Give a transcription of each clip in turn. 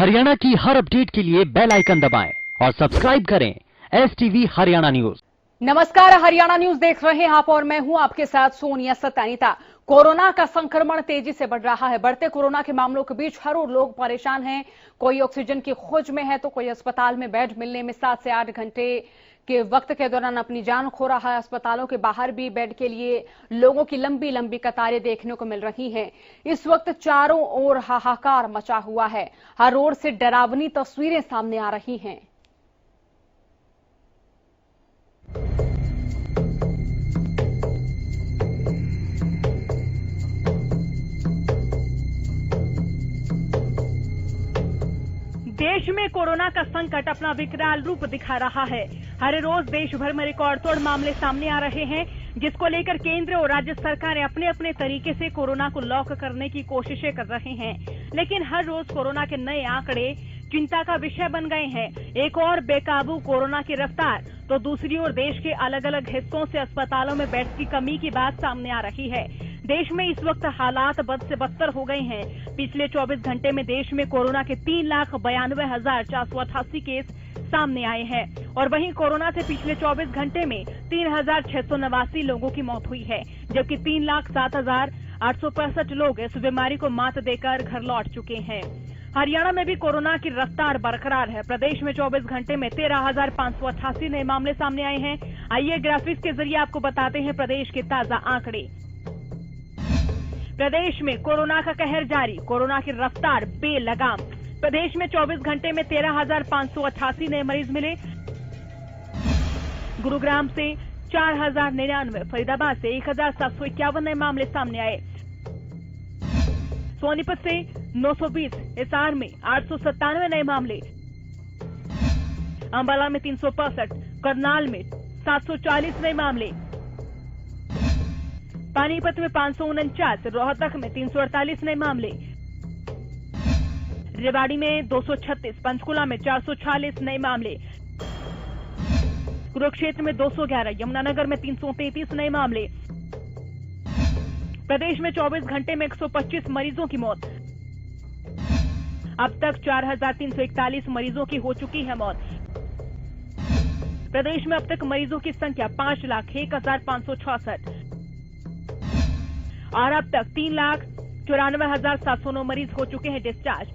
हरियाणा की हर अपडेट के लिए बेल आइकन दबाएं और सब्सक्राइब करें STV हरियाणा न्यूज। नमस्कार, हरियाणा न्यूज देख रहे हैं आप और मैं हूं आपके साथ सोनिया सतानीता। कोरोना का संक्रमण तेजी से बढ़ रहा है। बढ़ते कोरोना के मामलों के बीच हर लोग परेशान हैं। कोई ऑक्सीजन की खोज में है तो कोई अस्पताल में बेड मिलने में 7 से 8 घंटे के वक्त के दौरान अपनी जान खो रहा है। अस्पतालों के बाहर भी बेड के लिए लोगों की लंबी लंबी कतारें देखने को मिल रही हैं। इस वक्त चारों ओर हाहाकार मचा हुआ है। हर ओर से डरावनी तस्वीरें सामने आ रही हैं। देश में कोरोना का संकट अपना विकराल रूप दिखा रहा है। हर रोज देश भर में रिकॉर्ड तोड़ मामले सामने आ रहे हैं, जिसको लेकर केंद्र और राज्य सरकारें अपने अपने तरीके से कोरोना को लॉक करने की कोशिशें कर रहे हैं। लेकिन हर रोज कोरोना के नए आंकड़े चिंता का विषय बन गए हैं। एक और बेकाबू कोरोना की रफ्तार तो दूसरी ओर देश के अलग अलग हिस्सों से अस्पतालों में बेड्स की कमी की बात सामने आ रही है। देश में इस वक्त हालात बद से बदतर हो गए हैं। पिछले 24 घंटे में देश में कोरोना के 3,92,488 केस सामने आए हैं और वहीं कोरोना से पिछले 24 घंटे में 3,689 लोगों की मौत हुई है, जबकि 3,07,865 लोग इस बीमारी को मात देकर घर लौट चुके हैं। हरियाणा में भी कोरोना की रफ्तार बरकरार है। प्रदेश में 24 घंटे में 13,588 नए मामले सामने आए हैं। आइए ग्राफिक्स के जरिए आपको बताते हैं प्रदेश के ताजा आंकड़े। प्रदेश में कोरोना का कहर जारी, कोरोना की रफ्तार बेलगाम। प्रदेश में 24 घंटे में 13,588 नए मरीज मिले। गुरुग्राम से 4,099, फरीदाबाद से 1,751 नए मामले सामने आए। सोनीपत से 920, हिसार में 897 नए मामले, अंबाला में 365, करनाल में 740 नए मामले, पानीपत में 549, रोहतक में 348 नए मामले, रेवाड़ी में 236, पंचकुला में 446 नए मामले, कुरुक्षेत्र में 211, यमुनानगर में 333 नए मामले। प्रदेश में 24 घंटे में 125 मरीजों की मौत। अब तक 4,341 मरीजों की हो चुकी है मौत। प्रदेश में अब तक मरीजों की संख्या 5,01,566 और अब तक 3,94,709 मरीज हो चुके हैं डिस्चार्ज।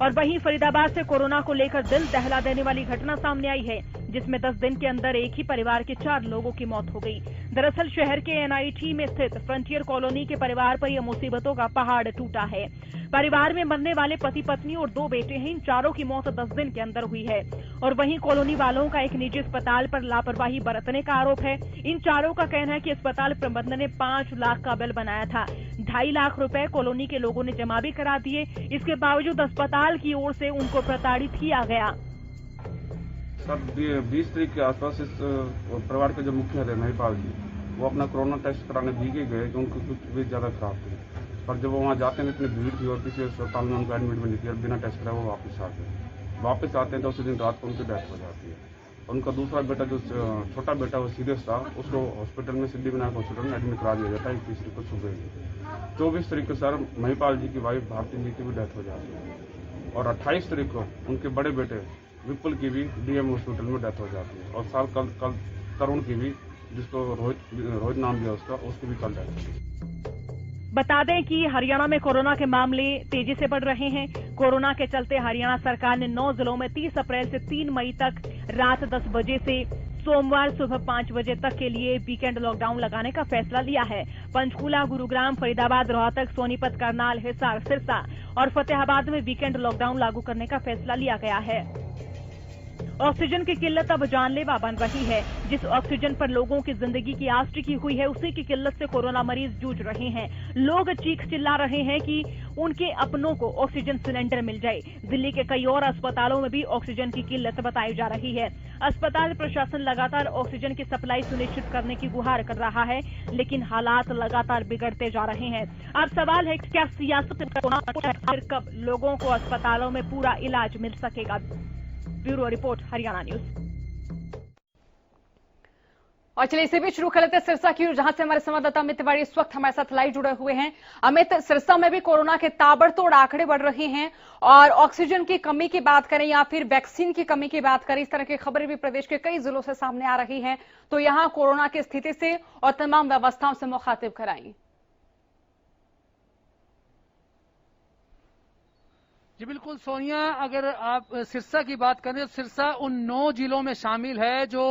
और वहीं फरीदाबाद से कोरोना को लेकर दिल दहला देने वाली घटना सामने आई है, जिसमें 10 दिन के अंदर एक ही परिवार के 4 लोगों की मौत हो गई। दरअसल शहर के NIT में स्थित फ्रंटियर कॉलोनी के परिवार पर यह मुसीबतों का पहाड़ टूटा है। परिवार में मरने वाले पति पत्नी और 2 बेटे हैं। इन चारों की मौत 10 दिन के अंदर हुई है। और वहीं कॉलोनी वालों का एक निजी अस्पताल पर लापरवाही बरतने का आरोप है। इन चारों का कहना है कि अस्पताल प्रबंधन ने 5 लाख का बिल बनाया था। 2.5 लाख रुपए कॉलोनी के लोगों ने जमा भी करा दिए। इसके बावजूद अस्पताल की ओर से उनको प्रताड़ित किया गया। सर 20 तारीख के आसपास इस परिवार के जो मुखिया थे महिपाल जी, वो अपना कोरोना टेस्ट कराने भीगे गए कि उनको कुछ भी ज़्यादा खराब थी। पर जब वो वहाँ जाते हैं इतनी भीड़ थी और किसी अस्पताल में उनको एडमिट भी नहीं किया, बिना टेस्ट कराए वो वापस आते हैं। वापस आते हैं तो उसी दिन रात को उनकी डेथ हो जाती है। उनका दूसरा बेटा जो छोटा बेटा वो सीरियस था, उसको हॉस्पिटल में सिद्धिविनायक हॉस्पिटल में एडमिट करा दिया जाता है। 21 तारीख को सुबह 24 तारीख को सर महिपाल जी की वाइफ भारती जी की भी डेथ हो जाती है। और 28 तारीख को उनके बड़े बेटे विपुल की भी DM हॉस्पिटल में डेथ हो जाती है। और साल कल तरुण की भी, जिसको रोहित नाम दिया उसकी भी कल डेथ हो। बता दें कि हरियाणा में कोरोना के मामले तेजी से बढ़ रहे हैं। कोरोना के चलते हरियाणा सरकार ने 9 जिलों में 30 अप्रैल से 3 मई तक रात 10 बजे से सोमवार सुबह 5 बजे तक के लिए वीकेंड लॉकडाउन लगाने का फैसला लिया है। पंचकुला, गुरुग्राम, फरीदाबाद, रोहतक, सोनीपत, करनाल, हिसार, सिरसा और फतेहाबाद में वीकेंड लॉकडाउन लागू करने का फैसला लिया गया है। ऑक्सीजन की किल्लत अब जानलेवा बन रही है। जिस ऑक्सीजन पर लोगों की जिंदगी की आस टिकी हुई है, उसी की किल्लत से कोरोना मरीज जूझ रहे हैं। लोग चीख चिल्ला रहे हैं कि उनके अपनों को ऑक्सीजन सिलेंडर मिल जाए। दिल्ली के कई और अस्पतालों में भी ऑक्सीजन की किल्लत बताई जा रही है। अस्पताल प्रशासन लगातार ऑक्सीजन की सप्लाई सुनिश्चित करने की गुहार कर रहा है, लेकिन हालात लगातार बिगड़ते जा रहे हैं। अब सवाल है क्या सियासत कब लोगों को अस्पतालों में पूरा इलाज मिल सकेगा। Bureau report, Haryana news. और चलिए इसी बीच शुरू कर लेते हैं सिरसा की, जहां से हमारे संवाददाता अमित तिवारी इस वक्त हमारे साथ लाइव जुड़े हुए हैं। अमित, सिरसा में भी कोरोना के ताबड़तोड़ आंकड़े बढ़ रहे हैं और ऑक्सीजन की कमी की बात करें या फिर वैक्सीन की कमी की बात करें, इस तरह की खबरें भी प्रदेश के कई जिलों से सामने आ रही हैं। तो यहां कोरोना की स्थिति से और तमाम व्यवस्थाओं से मुखातिब कराई। जी बिल्कुल सोनिया, अगर आप सिरसा की बात करें तो सिरसा उन 9 जिलों में शामिल है जो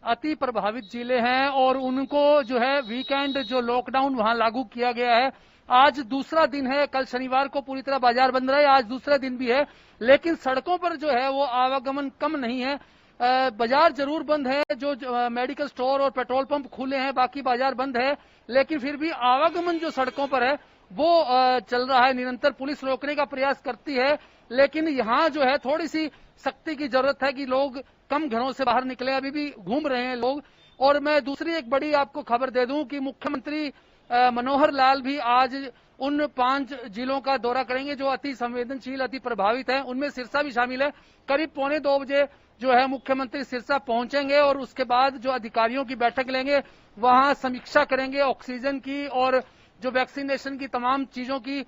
अति प्रभावित जिले हैं और उनको जो है वीकेंड जो लॉकडाउन वहां लागू किया गया है। आज दूसरा दिन है, कल शनिवार को पूरी तरह बाजार बंद रहे, आज दूसरा दिन भी है, लेकिन सड़कों पर जो है वो आवागमन कम नहीं है। बाजार जरूर बंद है, जो मेडिकल स्टोर और पेट्रोल पंप खुले हैं, बाकी बाजार बंद है, लेकिन फिर भी आवागमन जो सड़कों पर है वो चल रहा है। निरंतर पुलिस रोकने का प्रयास करती है, लेकिन यहाँ जो है थोड़ी सी सख्ती की जरूरत है कि लोग कम घरों से बाहर निकले, अभी भी घूम रहे हैं लोग। और मैं दूसरी एक बड़ी आपको खबर दे दूं कि मुख्यमंत्री मनोहर लाल भी आज उन 5 जिलों का दौरा करेंगे जो अति संवेदनशील, अति प्रभावित हैं, उनमें सिरसा भी शामिल है। करीब 1:45 बजे जो है मुख्यमंत्री सिरसा पहुंचेंगे और उसके बाद जो अधिकारियों की बैठक लेंगे, वहां समीक्षा करेंगे ऑक्सीजन की और जो वैक्सीनेशन की तमाम चीजों की,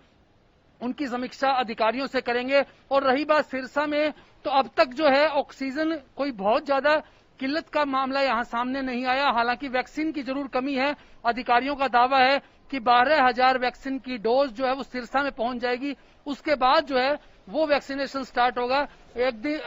उनकी समीक्षा अधिकारियों से करेंगे। और रही बात सिरसा में, तो अब तक जो है ऑक्सीजन कोई बहुत ज्यादा किल्लत का मामला यहां सामने नहीं आया। हालांकि वैक्सीन की जरूर कमी है। अधिकारियों का दावा है कि 12,000 वैक्सीन की डोज जो है वो सिरसा में पहुंच जाएगी, उसके बाद जो है वो वैक्सीनेशन स्टार्ट होगा। एक दिन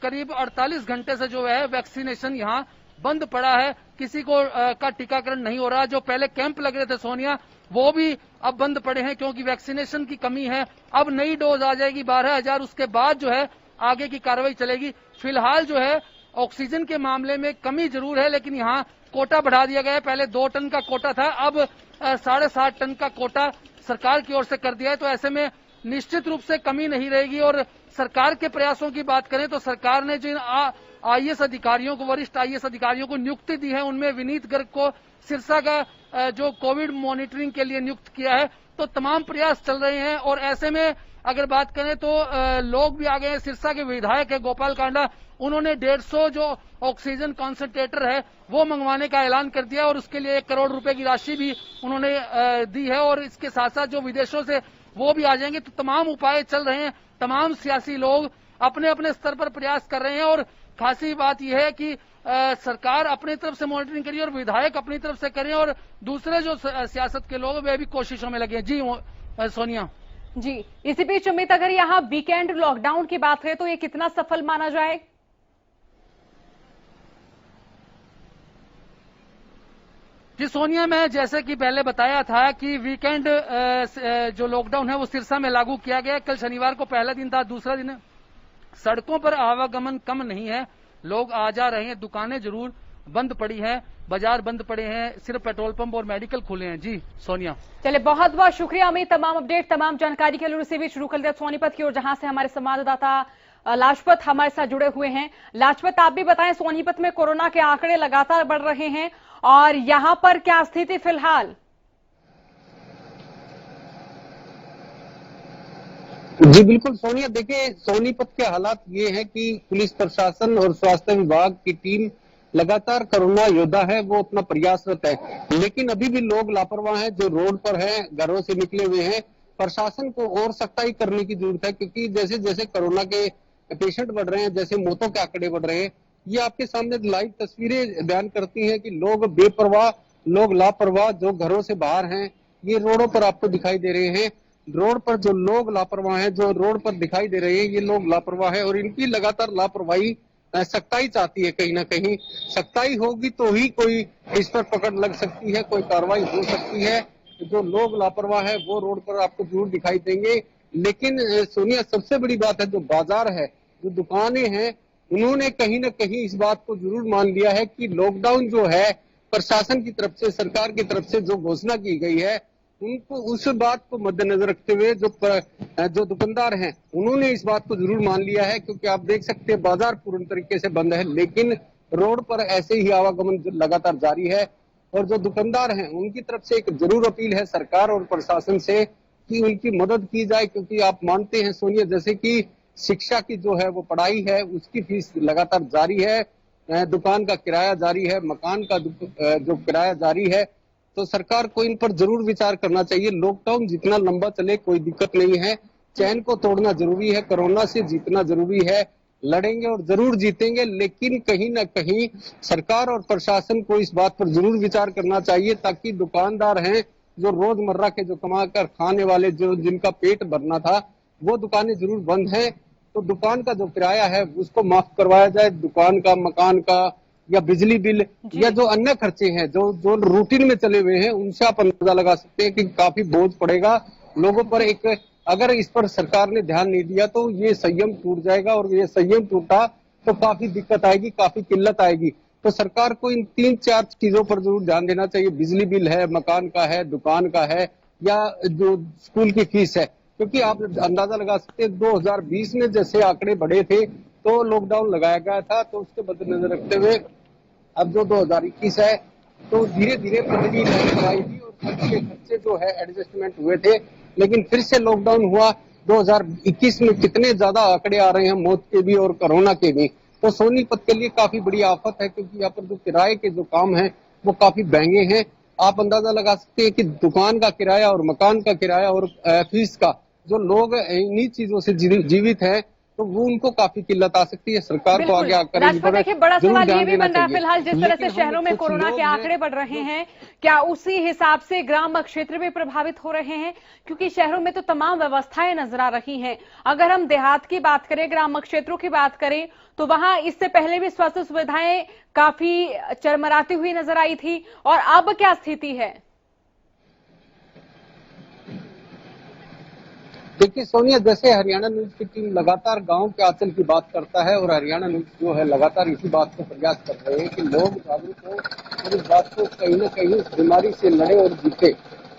करीब 48 घंटे से जो है वैक्सीनेशन यहाँ बंद पड़ा है, किसी को का टीकाकरण नहीं हो रहा। जो पहले कैंप लग रहे थे सोनिया, वो भी अब बंद पड़े हैं क्योंकि वैक्सीनेशन की कमी है। अब नई डोज आ जाएगी 12,000, उसके बाद जो है आगे की कार्रवाई चलेगी। फिलहाल जो है ऑक्सीजन के मामले में कमी जरूर है, लेकिन यहाँ कोटा बढ़ा दिया गया है। पहले 2 टन का कोटा था, अब 7.5 टन का कोटा सरकार की ओर से कर दिया है। तो ऐसे में निश्चित रूप से कमी नहीं रहेगी। और सरकार के प्रयासों की बात करें तो सरकार ने जिन IAS अधिकारियों को, वरिष्ठ IAS अधिकारियों को नियुक्ति दी है, उनमें विनीत गर्ग को सिरसा का जो कोविड मॉनिटरिंग के लिए नियुक्त किया है। तो तमाम प्रयास चल रहे हैं। और ऐसे में अगर बात करें तो लोग भी आ गए हैं। सिरसा के विधायक है गोपाल कांडा, उन्होंने 150 जो ऑक्सीजन कॉन्सेंट्रेटर है वो मंगवाने का ऐलान कर दिया और उसके लिए 1 करोड़ रुपए की राशि भी उन्होंने दी है। और इसके साथ साथ जो विदेशों से वो भी आ जाएंगे। तो तमाम उपाय चल रहे हैं, तमाम सियासी लोग अपने अपने स्तर पर प्रयास कर रहे हैं। और खासी बात यह है कि सरकार अपनी तरफ से मॉनिटरिंग करिए और विधायक अपनी तरफ से करें और दूसरे जो सियासत के लोग वे भी कोशिशों में लगे। जी सोनिया। जी, इसी बीच अमित, अगर यहाँ वीकेंड लॉकडाउन की बात है तो ये कितना सफल माना जाए? जी सोनिया, मैं जैसे कि पहले बताया था कि वीकेंड जो लॉकडाउन है वो सिरसा में लागू किया गया। कल शनिवार को पहला दिन था, दूसरा दिन है। सड़कों पर आवागमन कम नहीं है, लोग आ जा रहे हैं। दुकानें जरूर बंद पड़ी हैं, बाजार बंद पड़े हैं, सिर्फ पेट्रोल पंप और मेडिकल खुले हैं। जी सोनिया। चलिए, बहुत बहुत शुक्रिया अमित, तमाम अपडेट, तमाम जानकारी के लिए। इसी बीच शुरू कर दिया सोनीपत की ओर, जहां से हमारे संवाददाता लाजपत हमारे साथ जुड़े हुए हैं। लाजपत, आप भी बताएं, सोनीपत में कोरोना के आंकड़े लगातार बढ़ रहे हैं और यहां पर क्या स्थिति फिलहाल? जी बिल्कुल सोनिया, देखिए सोनीपत के हालात ये हैं कि पुलिस प्रशासन और स्वास्थ्य विभाग की टीम लगातार कोरोना योद्धा है, वो अपना प्रयासरत है, लेकिन अभी भी लोग लापरवाह हैं, जो रोड पर हैं, घरों से निकले हुए हैं। प्रशासन को और सख्ताई करने की जरूरत है, क्योंकि जैसे जैसे कोरोना के पेशेंट बढ़ रहे हैं, जैसे मौतों के आंकड़े बढ़ रहे हैं, ये आपके सामने लाइव तस्वीरें बयान करती हैं कि लोग बेपरवाह, लोग लापरवाह जो घरों से बाहर हैं, ये रोडों पर आपको दिखाई दे रहे हैं। रोड पर जो लोग लापरवाह हैं, जो रोड पर दिखाई दे रहे हैं, ये लोग लापरवाह है और इनकी लगातार लापरवाही सख्ताई चाहती है। कहीं ना कहीं सख्ताई होगी तो ही कोई इस पर पकड़ लग सकती है, कोई कार्रवाई हो सकती है। जो लोग लापरवाह है वो रोड पर आपको जरूर दिखाई देंगे। लेकिन सोनिया, सबसे बड़ी बात है, जो बाजार है, जो दुकानें हैं, उन्होंने कहीं ना कहीं इस बात को जरूर मान लिया है कि लॉकडाउन जो है प्रशासन की तरफ से, सरकार की तरफ से जो घोषणा की गई है, उनको उस बात को मद्देनजर रखते हुए जो दुकानदार हैं, उन्होंने इस बात को जरूर मान लिया है। क्योंकि आप देख सकते हैं बाजार पूर्ण तरीके से बंद है, लेकिन रोड पर ऐसे ही आवागमन लगातार जारी है। और जो दुकानदार हैं, उनकी तरफ से एक जरूर अपील है सरकार और प्रशासन से कि उनकी मदद की जाए। क्योंकि आप मानते हैं सोनिया, जैसे कि शिक्षा की जो है वो पढ़ाई है, उसकी फीस लगातार जारी है दुकान का किराया जारी है, मकान का जो किराया जारी है, तो सरकार को इन पर जरूर विचार करना चाहिए। लॉकडाउन जितना लंबा चले कोई दिक्कत नहीं है, चैन को तोड़ना जरूरी है, कोरोना से जीतना जरूरी है, लड़ेंगे और जरूर जीतेंगे, लेकिन कहीं ना कहीं सरकार और प्रशासन को इस बात पर जरूर विचार करना चाहिए ताकि दुकानदार हैं जो रोजमर्रा के जो कमा कर खाने वाले, जो जिनका पेट भरना था, वो दुकानें जरूर बंद हैं, तो दुकान का जो किराया है उसको माफ करवाया जाए, दुकान का, मकान का या बिजली बिल या जो अन्य खर्चे हैं जो रूटीन में चले हुए हैं, उनसे आप अंदाजा लगा सकते हैं कि काफी बोझ पड़ेगा लोगों पर। अगर इस पर सरकार ने ध्यान नहीं दिया तो ये संयम टूट जाएगा, और ये संयम टूटा तो काफी दिक्कत आएगी, काफी किल्लत आएगी। तो सरकार को इन 3-4 चीजों पर जरूर ध्यान देना चाहिए। बिजली बिल है, मकान का है, दुकान का है, या जो स्कूल की फीस है, क्योंकि आप अंदाजा लगा सकते हैं 2020 में जैसे आंकड़े बढ़े थे तो लॉकडाउन लगाया गया था, तो उसके मद्देनजर रखते हुए अब जो 2021 है तो धीरे धीरे मंदी लगाई थी और खर्चे जो है एडजस्टमेंट हुए थे, लेकिन फिर से लॉकडाउन हुआ। 2021 में कितने ज्यादा आंकड़े आ रहे हैं मौत के भी और कोरोना के भी, तो सोनीपत के लिए काफी बड़ी आफत है, क्योंकि यहाँ पर जो किराए के जो काम है वो काफी महंगे हैं। आप अंदाजा लगा सकते हैं कि दुकान का किराया और मकान का किराया और फीस का, जो लोग इन्हीं चीजों से जीवित है, तो वो उनको काफी किल्लत आ सकती है। सरकार को आगे आकर राजपा देखिए, बड़ा सवाल ये भी बन रहा है फिलहाल जिस तरह से शहरों में कोरोना के आंकड़े बढ़ रहे हैं, क्या उसी हिसाब से ग्राम क्षेत्र भी प्रभावित हो रहे हैं? क्योंकि शहरों में तो तमाम व्यवस्थाएं नजर आ रही हैं। अगर हम देहात की बात करें, ग्राम क्षेत्रों की बात करें, तो वहां इससे पहले भी स्वास्थ्य सुविधाएं काफी चरमराती हुई नजर आई थी, और अब क्या स्थिति है? देखिए सोनिया, जैसे हरियाणा न्यूज की टीम लगातार गांव के आंचल की बात करता है, और हरियाणा न्यूज जो है लगातार इसी बात का प्रयास कर रहे हैं कि लोग जागरूक हो और इस बात को कहीं ना कहीं इस बीमारी से लड़े और जीते।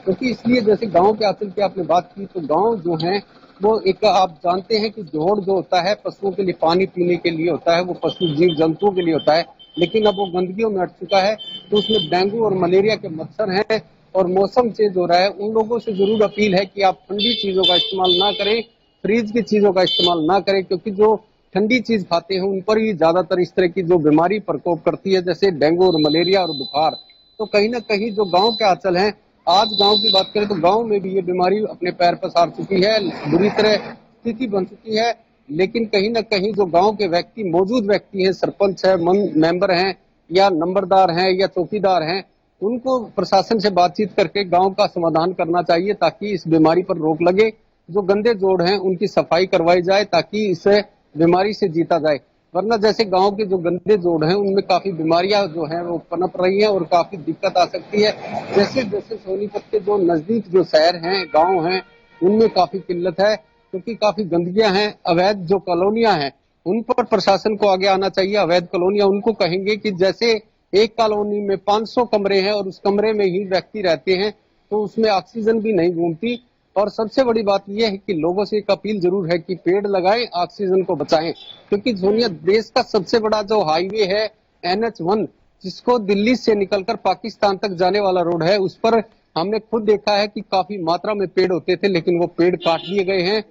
क्योंकि इसलिए जैसे गांव के आंचल की आपने बात की, तो गांव जो है वो एक, आप जानते हैं कि जोड़ जो होता है पशुओं के लिए पानी पीने के लिए होता है, वो पशु जीव जंतुओं के लिए होता है, लेकिन अब वो गंदगियों में अट चुका है, तो उसमें डेंगू और मलेरिया के मच्छर हैं, और मौसम चेंज हो रहा है। उन लोगों से जरूर अपील है कि आप ठंडी चीजों का इस्तेमाल ना करें, फ्रिज की चीजों का इस्तेमाल ना करें, क्योंकि जो ठंडी चीज खाते हैं उन पर ही ज्यादातर इस तरह की जो बीमारी प्रकोप करती है, जैसे डेंगू और मलेरिया और बुखार। तो कहीं ना कहीं जो गांव के आंचल हैं, आज गांव की बात करें तो गांव में भी ये बीमारी अपने पैर पसार चुकी है, बुरी तरह स्थिति बन चुकी है। लेकिन कहीं ना कहीं जो गांव के व्यक्ति, मौजूद व्यक्ति हैं, सरपंच है, मेंबर हैं, या नंबरदार हैं, या चौकीदार हैं, उनको प्रशासन से बातचीत करके गांव का समाधान करना चाहिए, ताकि इस बीमारी पर रोक लगे। जो गंदे जोड़ हैं उनकी सफाई करवाई जाए, ताकि इस बीमारी से जीता जाए। वरना जैसे गांव के जो गंदे जोड़ हैं उनमें काफी बीमारियां जो हैं वो पनप रही हैं और काफी दिक्कत आ सकती है। जैसे जैसे सोनीपत के जो नजदीक जो शहर हैं, गाँव हैं, उनमें काफी किल्लत है, क्योंकि काफी गंदगियां हैं। अवैध जो कॉलोनियां हैं उन पर प्रशासन को आगे आना चाहिए। अवैध कॉलोनियां उनको कहेंगे कि जैसे एक कॉलोनी में 500 कमरे हैं और उस कमरे में ही व्यक्ति रहते हैं, तो उसमें ऑक्सीजन भी नहीं घूमती। और सबसे बड़ी बात यह है कि लोगों से एक अपील जरूर है कि पेड़ लगाएं, ऑक्सीजन को बचाएं, क्योंकि सोनिया देश का सबसे बड़ा जो हाईवे है NH1, जिसको दिल्ली से निकलकर पाकिस्तान तक जाने वाला रोड है, उस पर हमने खुद देखा है कि काफी मात्रा में पेड़ होते थे, लेकिन वो पेड़ काट दिए गए हैं।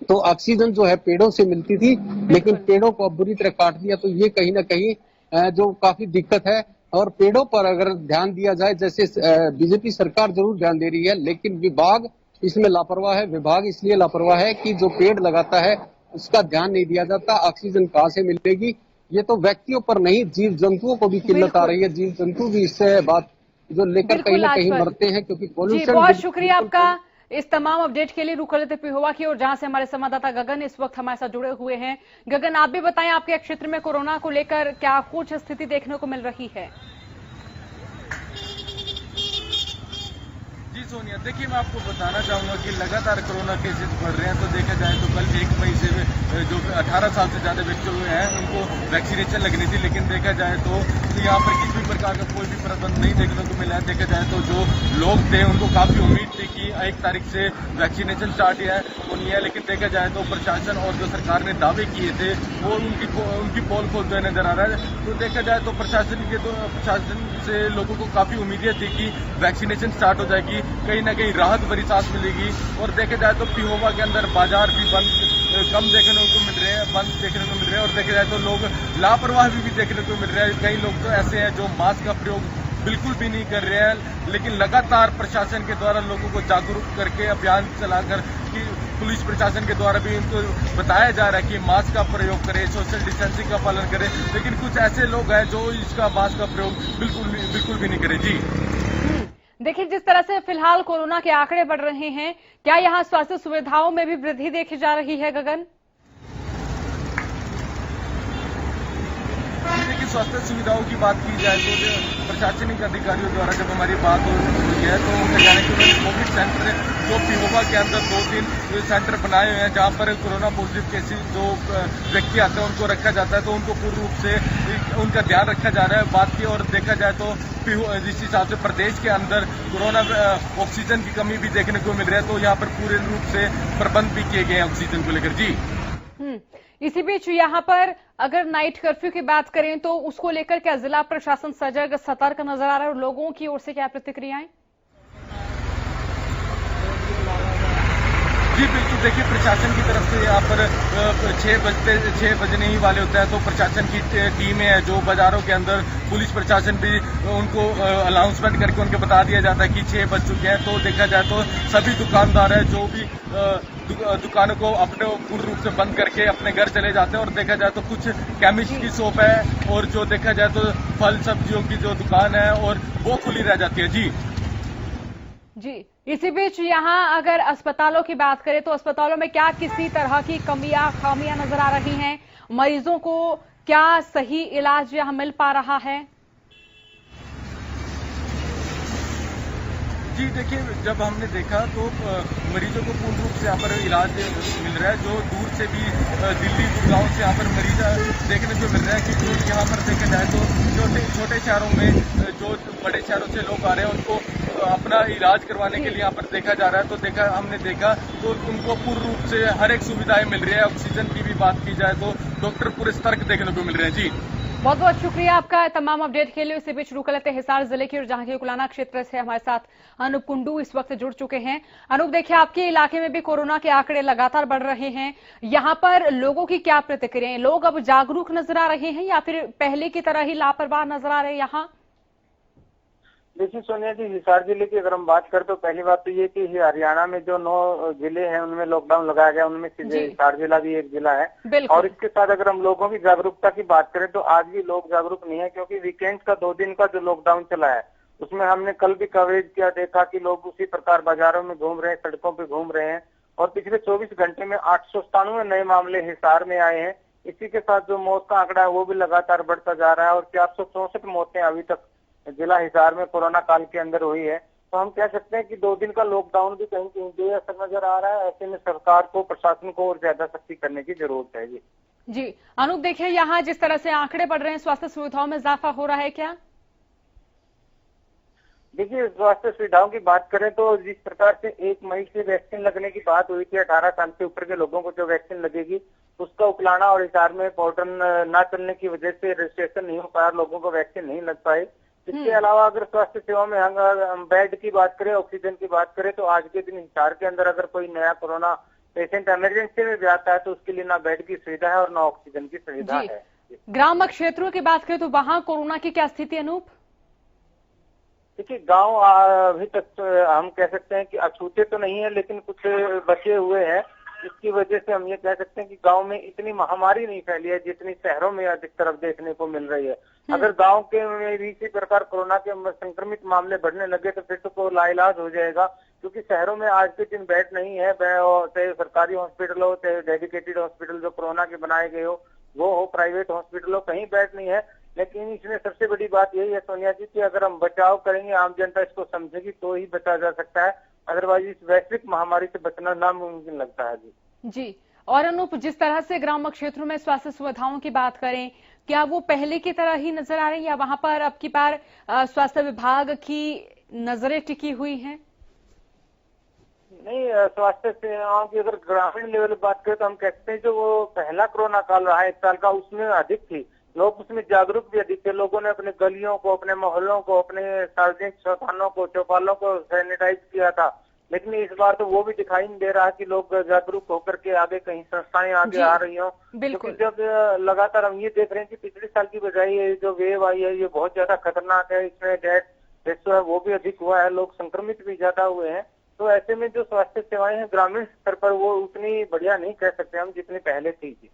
तो ऑक्सीजन जो है पेड़ों से मिलती थी, लेकिन पेड़ों को अब बुरी तरह काट दिया, तो ये कहीं ना कहीं जो काफी दिक्कत है। और पेड़ों पर अगर ध्यान दिया जाए, जैसे बीजेपी सरकार जरूर ध्यान दे रही है, लेकिन विभाग इसमें लापरवाह है। विभाग इसलिए लापरवाह है कि जो पेड़ लगाता है उसका ध्यान नहीं दिया जाता। ऑक्सीजन कहाँ से मिलेगी? ये तो व्यक्तियों पर नहीं, जीव जंतुओं को भी किल्लत आ रही है। जीव जंतु भी इससे बात जो लेकर कहीं ना कहीं मरते हैं, क्योंकि पोल्यूशन। बहुत शुक्रिया आपका इस तमाम अपडेट के लिए। रुक लेते पिहोवा की और जहां से हमारे संवाददाता गगन इस वक्त हमारे साथ जुड़े हुए हैं। गगन, आप भी बताएं, आपके क्षेत्र में कोरोना को लेकर क्या कुछ स्थिति देखने को मिल रही है? जी सोनिया, देखिए मैं आपको बताना चाहूंगा कि लगातार कोरोना केसेस बढ़ रहे हैं। तो देखा जाए तो कल 1 मई से जो 18 साल से ज्यादा व्यक्ति हुए हैं उनको वैक्सीनेशन लगनी थी, लेकिन देखा जाए तो यहाँ पर किसी भी प्रकार का कोई भी प्रबंध नहीं देखने को मिला है। देखा जाए तो जो लोग थे उनको काफी उम्मीद थी है कि 1 तारीख से वैक्सीनेशन स्टार्ट है वो नहीं है, लेकिन देखा जाए तो प्रशासन और जो सरकार ने दावे किए थे वो उनकी पोल खोलते हुए नजर आ रहा है। तो देखा जाए तो प्रशासन से लोगों को काफी उम्मीदें थी कि वैक्सीनेशन स्टार्ट हो जाएगी, कहीं ना कहीं राहत भरी सांस मिलेगी। और देखा जाए तो पिहोवा के अंदर बाजार भी कम देखने को मिल रहे हैं, बंद देखने को मिल रहे हैं। और देखा जाए तो लोग लापरवाह भी देखने को मिल रहे हैं। कई लोग तो ऐसे हैं जो मास्क का प्रयोग बिल्कुल भी नहीं कर रहे हैं, लेकिन लगातार प्रशासन के द्वारा लोगों को जागरूक करके अभियान चलाकर कि पुलिस प्रशासन के द्वारा भी इनको बताया जा रहा है कि मास्क का प्रयोग करें, सोशल डिस्टेंसिंग का पालन करें, लेकिन कुछ ऐसे लोग हैं जो इसका मास्क का प्रयोग बिल्कुल भी नहीं करें। जी देखिए, जिस तरह से फिलहाल कोरोना के आंकड़े बढ़ रहे हैं, क्या यहाँ स्वास्थ्य सुविधाओं में भी वृद्धि देखी जा रही है गगन? देखिए, स्वास्थ्य सुविधाओं की बात की जाए तो प्रशासनिक अधिकारियों द्वारा जब हमारी बात हुई है तो उनका कहना है कि उन्होंने कोविड सेंटर जो पिहोवा के अंदर 2-3 सेंटर बनाए हुए हैं जहां पर कोरोना पॉजिटिव केसेस जो व्यक्ति आते हैं उनको रखा जाता है, तो उनको पूर्ण रूप से उनका ध्यान रखा जा रहा है बात की। और देखा जाए तो जिस हिसाब से प्रदेश के अंदर कोरोना ऑक्सीजन की कमी भी देखने को मिल रही है, तो यहाँ पर पूरे रूप से प्रबंध भी किए गए हैं ऑक्सीजन को लेकर। जी इसी बीच यहाँ पर अगर नाइट कर्फ्यू की बात करें तो उसको लेकर क्या जिला प्रशासन सजग सतर्क नजर आ रहा है और लोगों की ओर से क्या प्रतिक्रियाएं? जी बिल्कुल, देखिए प्रशासन की तरफ से यहाँ पर 6 बजने ही वाले होते हैं, तो प्रशासन की टीमें हैं जो बाजारों के अंदर पुलिस प्रशासन भी उनको अनाउंसमेंट करके उनको बता दिया जाता है कि 6 बज चुके हैं। तो देखा जाए तो सभी दुकानदार हैं जो भी दुकानों को अपने पूर्ण रूप से बंद करके अपने घर चले जाते हैं। और देखा जाए तो कुछ केमिस्ट की शॉप है और जो देखा जाए तो फल सब्जियों की जो दुकान है और वो खुली रह जाती है। जी इसी बीच यहाँ अगर अस्पतालों की बात करें तो अस्पतालों में क्या किसी तरह की खामियां नजर आ रही हैं? मरीजों को क्या सही इलाज यहाँ मिल पा रहा है? जी देखिए, जब हमने देखा तो मरीजों को पूर्ण रूप से यहाँ पर इलाज मिल रहा है। जो दूर से भी दिल्ली गुड़गांव से यहाँ पर मरीज देखने को मिल रहा है, क्योंकि यहाँ पर देखा जाए तो छोटे शहरों में जो बड़े शहरों से लोग आ रहे हैं उनको अपना इलाज करवाने के लिए यहाँ पर देखा जा रहा है। तो हमने देखा तो उनको पूर्ण रूप से हर एक सुविधाएं मिल रही है। ऑक्सीजन की भी बात की जाए तो डॉक्टर पूरे सतर्क देखने को मिल रहे हैं। जी बहुत बहुत शुक्रिया आपका तमाम अपडेट के लिए। इसी बीच रुक लेते हैं हिसार जिले की और जहां के कुलाना क्षेत्र से हमारे साथ अनूप कुंडू इस वक्त जुड़ चुके हैं। अनूप, देखिए आपके इलाके में भी कोरोना के आंकड़े लगातार बढ़ रहे हैं, यहाँ पर लोगों की क्या प्रतिक्रिया? लोग अब जागरूक नजर आ रहे हैं या फिर पहले की तरह ही लापरवाह नजर आ रहे हैं यहाँ? देखिए सोनिया जी, हिसार जिले की अगर हम बात करें तो पहली बात तो ये कि हरियाणा में जो 9 जिले हैं उनमें लॉकडाउन लगाया गया, उनमें से हिसार जिला भी एक जिला है। और इसके साथ अगर हम लोगों की जागरूकता की बात करें तो आज भी लोग जागरूक नहीं है, क्योंकि वीकेंड का 2 दिन का जो लॉकडाउन चला है उसमें हमने कल भी कवरेज किया, देखा कि लोग उसी प्रकार बाजारों में घूम रहे हैं, सड़कों पे घूम रहे हैं। और पिछले 24 घंटे में 897 नए मामले हिसार में आए हैं। इसी के साथ जो मौत का आंकड़ा है वो भी लगातार बढ़ता जा रहा है और 464 मौतें अभी तक जिला हिसार में कोरोना काल के अंदर हुई है। तो हम कह सकते हैं कि 2 दिन का लॉकडाउन भी कहीं कहीं बेअसर नजर आ रहा है। ऐसे में सरकार को, प्रशासन को और ज्यादा सख्ती करने की जरूरत है। जी अनूप, देखिए यहाँ जिस तरह से आंकड़े बढ़ रहे हैं, स्वास्थ्य सुविधाओं में इजाफा हो रहा है क्या? देखिए, स्वास्थ्य सुविधाओं की बात करें तो जिस प्रकार से 1 मई से वैक्सीन लगने की बात हुई थी, 18 साल से ऊपर के लोगों को जो वैक्सीन लगेगी, उसका उकलाना और हिसार में पोर्टल न चलने की वजह से रजिस्ट्रेशन नहीं हो पाया, लोगों को वैक्सीन नहीं लग पाई। इसके अलावा अगर स्वास्थ्य सेवा में हम बेड की बात करें, ऑक्सीजन की बात करें, तो आज के दिन हिसार के अंदर अगर कोई नया कोरोना पेशेंट इमरजेंसी में भी आता है तो उसके लिए ना बेड की सुविधा है और ना ऑक्सीजन की सुविधा है। ग्रामीण क्षेत्रों की बात करें तो वहाँ कोरोना की क्या स्थिति? अनूप, देखिए गांव अभी तक हम कह सकते हैं कि अछूते तो नहीं है, लेकिन कुछ बचे हुए हैं। इसकी वजह से हम ये कह सकते हैं कि गांव में इतनी महामारी नहीं फैली है जितनी शहरों में अधिकतर अब देखने को मिल रही है। अगर गांव के में भी इसी प्रकार कोरोना के संक्रमित मामले बढ़ने लगे तो फिर तो लाइलाज हो जाएगा, क्योंकि शहरों में आज के दिन बेड नहीं है, चाहे सरकारी हॉस्पिटल हो, चाहे डेडिकेटेड हॉस्पिटल जो कोरोना के बनाए गए हो वो हो, प्राइवेट हॉस्पिटल हो, कहीं बेड नहीं है। लेकिन इसमें सबसे बड़ी बात यही है सोनिया जी कि अगर हम बचाव करेंगे, आम जनता इसको समझेगी तो ही बचा जा सकता है, अदरवाइज इस वैश्विक महामारी से बचना नामुमकिन लगता है। जी और अनूप, जिस तरह से ग्रामीण क्षेत्रों में स्वास्थ्य सुविधाओं की बात करें, क्या वो पहले की तरह ही नजर आ रही है या वहां पर अब की बार स्वास्थ्य विभाग की नजरें टिकी हुई हैं? नहीं, स्वास्थ्य सेवाओं की अगर ग्रामीण लेवल पर बात करें तो हम कहते हैं जो वो पहला कोरोना काल रहा है 1 साल का, उसमें अधिक थी, लोग उसमें जागरूक भी अधिक थे। लोगों ने अपने गलियों को, अपने मोहल्लों को, अपने सार्वजनिक स्थानों को, चौपालों को सैनिटाइज किया था। लेकिन इस बार तो वो भी दिखाई नहीं दे रहा कि लोग जागरूक होकर के आगे कहीं संस्थाएं आगे आ रही हों। क्योंकि जब लगातार हम ये देख रहे हैं कि पिछले साल की बजाय ये जो वेव आई है ये बहुत ज्यादा खतरनाक है, इसमें डेथ रेशो है वो भी अधिक हुआ है, लोग संक्रमित भी ज्यादा हुए हैं। तो ऐसे में जो स्वास्थ्य सेवाएं हैं ग्रामीण स्तर पर वो उतनी बढ़िया नहीं कह सकते हम जितनी पहले थी।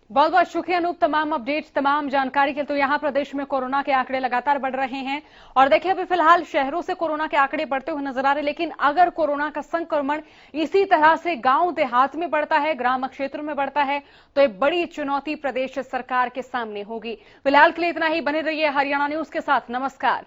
बहुत बहुत शुक्रिया अनूप, तमाम अपडेट्स, तमाम जानकारी के। तो यहाँ प्रदेश में कोरोना के आंकड़े लगातार बढ़ रहे हैं और देखिए अभी फिलहाल शहरों से कोरोना के आंकड़े बढ़ते हुए नजर आ रहे हैं, लेकिन अगर कोरोना का संक्रमण इसी तरह से गांव देहात में बढ़ता है, ग्राम क्षेत्र में बढ़ता है, तो एक बड़ी चुनौती प्रदेश सरकार के सामने होगी। फिलहाल के लिए इतना ही, बने रहिए हरियाणा न्यूज के साथ। नमस्कार।